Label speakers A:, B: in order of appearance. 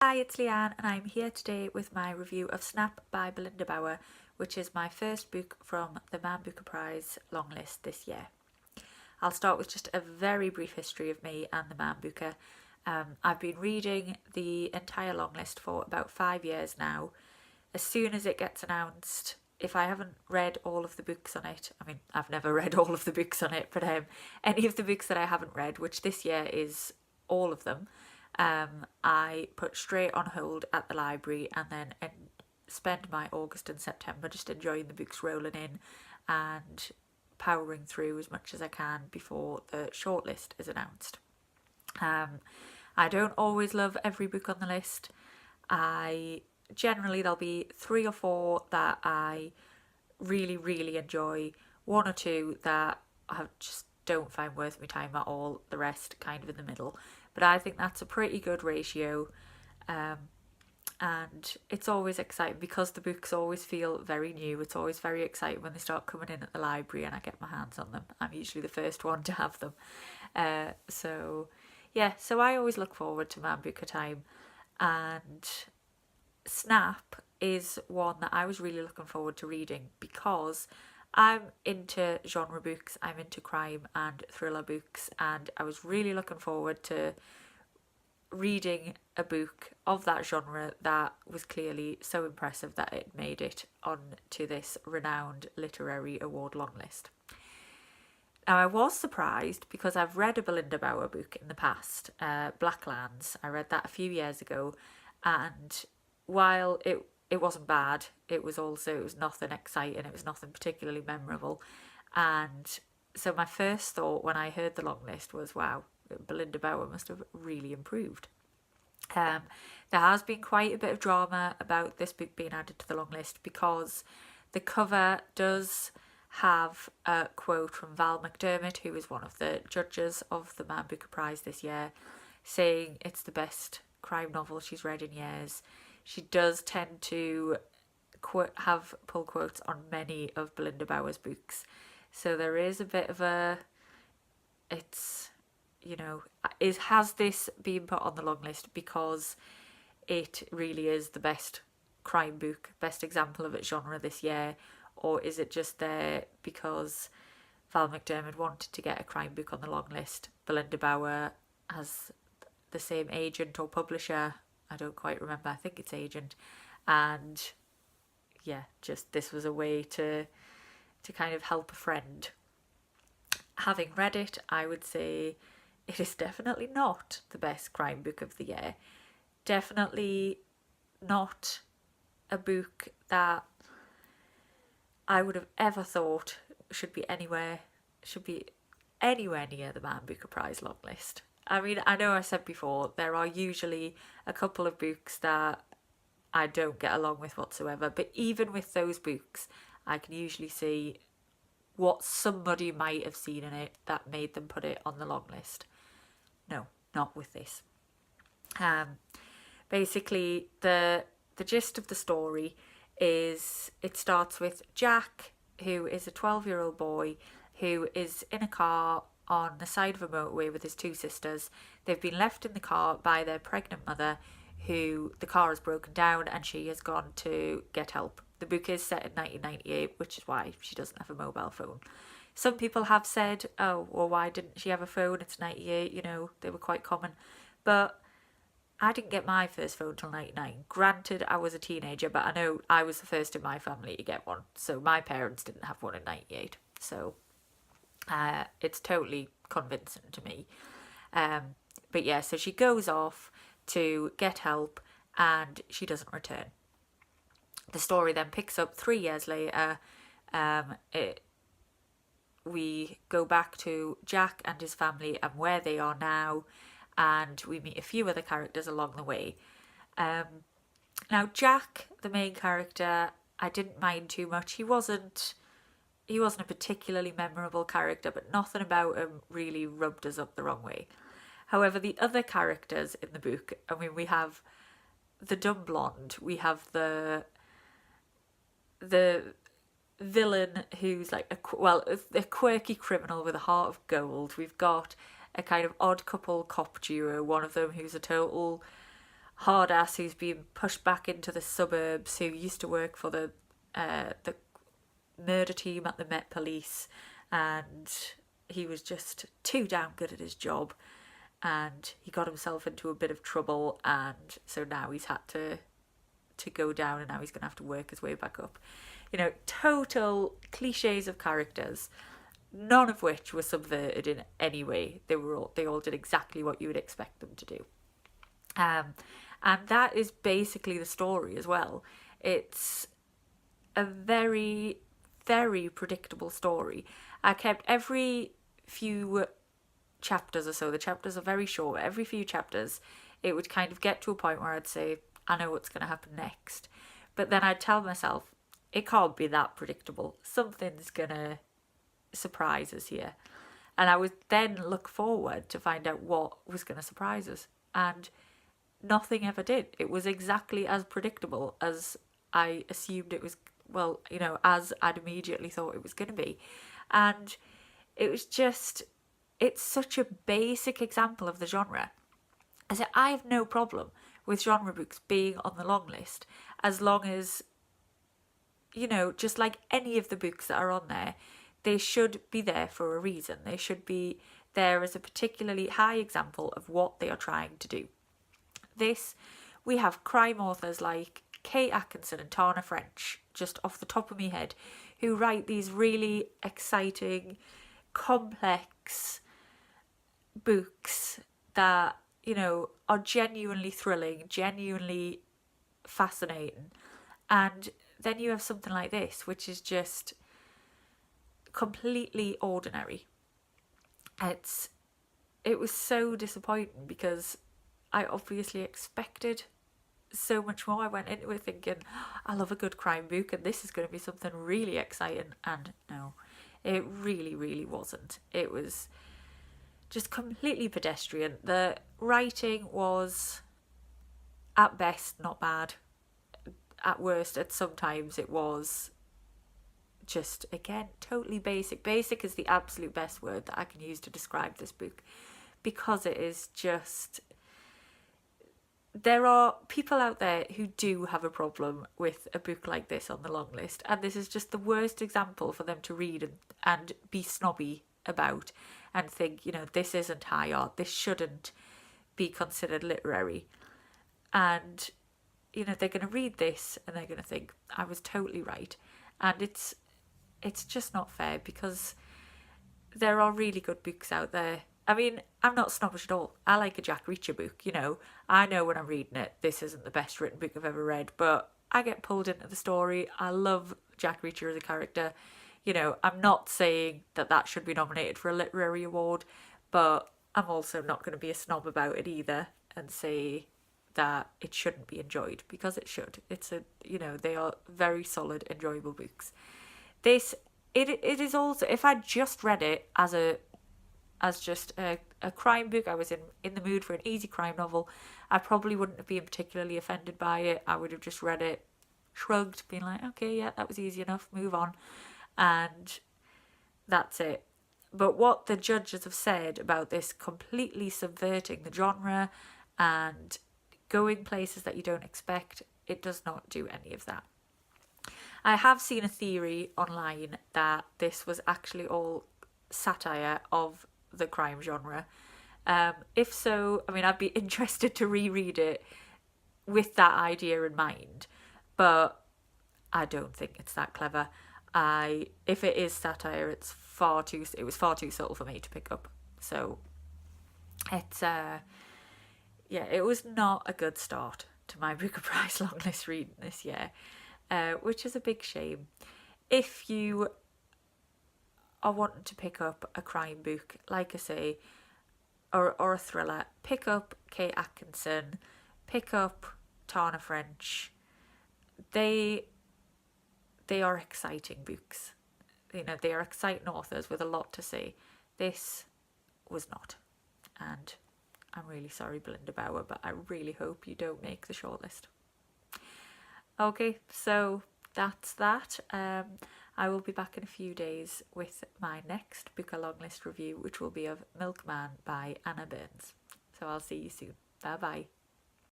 A: Hi, it's Leanne and I'm here today with my review of Snap by Belinda Bauer, which is my first book from the Man Booker Prize Longlist this year. I'll start with just a very brief history of me and the Man Booker. I've been reading the entire longlist for about 5 years now. As soon as it gets announced, if I haven't read all of the books on it, I mean, I've never read all of the books on it, but any of the books that I haven't read, which this year is all of them, I put straight on hold at the library and then spend my August and September just enjoying the books rolling in and powering through as much as I can before the shortlist is announced. I don't always love every book on the list. Generally there'll be 3 or 4 that I really enjoy, 1 or 2 that I just don't find worth my time at all, the rest kind of in the middle. But I think that's a pretty good ratio, and it's always exciting because the books always feel very new. It's always very exciting when they start coming in at the library and I get my hands on them. I'm usually the first one to have them. So I always look forward to Man Booker time, and Snap is one that I was really looking forward to reading because I'm into genre books, I'm into crime and thriller books, and I was really looking forward to reading a book of that genre that was clearly so impressive that it made it onto this renowned literary award longlist. Now, I was surprised because I've read a Belinda Bauer book in the past, Blacklands. I read that a few years ago, and while it wasn't bad, it was nothing exciting, it was nothing particularly memorable. And so my first thought when I heard the long list was, wow, Belinda Bauer must have really improved. There has been quite a bit of drama about this book being added to the long list because the cover does have a quote from Val McDermott, who is one of the judges of the Man Booker Prize this year, saying it's the best crime novel she's read in years. She does tend to have pull quotes on many of Belinda Bauer's books. So there is a bit of has this been put on the long list because it really is the best crime book, best example of its genre this year, or is it just there because Val McDermott wanted to get a crime book on the long list? Belinda Bauer has the same agent or publisher, I don't quite remember, I think it's agent, and just this was a way to kind of help a friend. Having read it, I would say it is definitely not the best crime book of the year. Definitely not a book that I would have ever thought should be anywhere near the Man Booker Prize long list. I mean, I know I said before, there are usually a couple of books that I don't get along with whatsoever, but even with those books, I can usually see what somebody might have seen in it that made them put it on the long list. No, not with this. Basically, the gist of the story is it starts with Jack, who is a 12-year-old boy who is in a car on the side of a motorway with his 2 sisters. They've been left in the car by their pregnant mother, who the car has broken down and she has gone to get help. The book is set in 1998, which is why she doesn't have a mobile phone. Some people have said, oh, well, why didn't she have a phone? It's 98, they were quite common. But I didn't get my first phone till 99. Granted, I was a teenager, but I know I was the first in my family to get one. So my parents didn't have one in 98. So it's totally convincing to me. So she goes off to get help and she doesn't return. The story then picks up 3 years later. We go back to Jack and his family and where they are now, and we meet a few other characters along the way. Now Jack, the main character, I didn't mind too much. He wasn't a particularly memorable character, but nothing about him really rubbed us up the wrong way. However, the other characters in the book, I mean, we have the dumb blonde, we have the villain who's like a quirky criminal with a heart of gold. We've got a kind of odd couple cop duo, one of them who's a total hard ass who's been pushed back into the suburbs, who used to work for the murder team at the Met Police, and he was just too damn good at his job, and he got himself into a bit of trouble, and so now he's had to go down, and now he's going to have to work his way back up. You know, total cliches of characters, none of which were subverted in any way. They all did exactly what you would expect them to do. And that is basically the story as well. It's a very, very predictable story. I kept every few chapters or so, the chapters are very short, every few chapters, it would kind of get to a point where I'd say, I know what's going to happen next. But then I'd tell myself, it can't be that predictable. Something's going to surprise us here. And I would then look forward to find out what was going to surprise us. And nothing ever did. It was exactly as predictable as I assumed it was, well, you know, as I'd immediately thought it was going to be. And it was just, it's such a basic example of the genre. I said, I have no problem with genre books being on the long list, as long as, you know, just like any of the books that are on there, they should be there for a reason. They should be there as a particularly high example of what they are trying to do. This, we have crime authors like Kate Atkinson and Tana French, just off the top of my head, who write these really exciting, complex books that, you know, are genuinely thrilling, genuinely fascinating. And then you have something like this, which is just completely ordinary. It was so disappointing because I obviously expected so much more. I went into it thinking, I love a good crime book and this is going to be something really exciting. And no, it really, really wasn't. It was just completely pedestrian. The writing was, at best, not bad. At worst, at sometimes it was just, again, totally basic. Basic is the absolute best word that I can use to describe this book, because it is just, there are people out there who do have a problem with a book like this on the long list, and this is just the worst example for them to read and be snobby about and think, you know, this isn't high art, this shouldn't be considered literary. And, you know, they're going to read this and they're going to think, I was totally right. And it's just not fair, because there are really good books out there. I mean, I'm not snobbish at all. I like a Jack Reacher book, you know. I know when I'm reading it, this isn't the best written book I've ever read, but I get pulled into the story. I love Jack Reacher as a character. You know, I'm not saying that that should be nominated for a literary award, but I'm also not going to be a snob about it either and say that it shouldn't be enjoyed, because it should. It's a, you know, they are very solid, enjoyable books. This, it is also, if I just read it as just a crime book, I was in the mood for an easy crime novel, I probably wouldn't have been particularly offended by it. I would have just read it, shrugged, been like, okay, yeah, that was easy enough, move on. And that's it. But what the judges have said about this completely subverting the genre and going places that you don't expect, it does not do any of that. I have seen a theory online that this was actually all satire of the crime genre. If so, I mean, I'd be interested to reread it with that idea in mind, but I don't think it's that clever. If it is satire, it was far too subtle for me to pick up. So it's it was not a good start to my Booker Prize longlist reading this year, which is a big shame. If you are wanting to pick up a crime book, like I say, or a thriller, pick up Kate Atkinson, pick up Tana French. They are exciting books. You know, they are exciting authors with a lot to say. This was not. And I'm really sorry, Belinda Bauer, but I really hope you don't make the shortlist. Okay, so that's that. I will be back in a few days with my next Booker Longlist review, which will be of Milkman by Anna Burns. So I'll see you soon. Bye bye.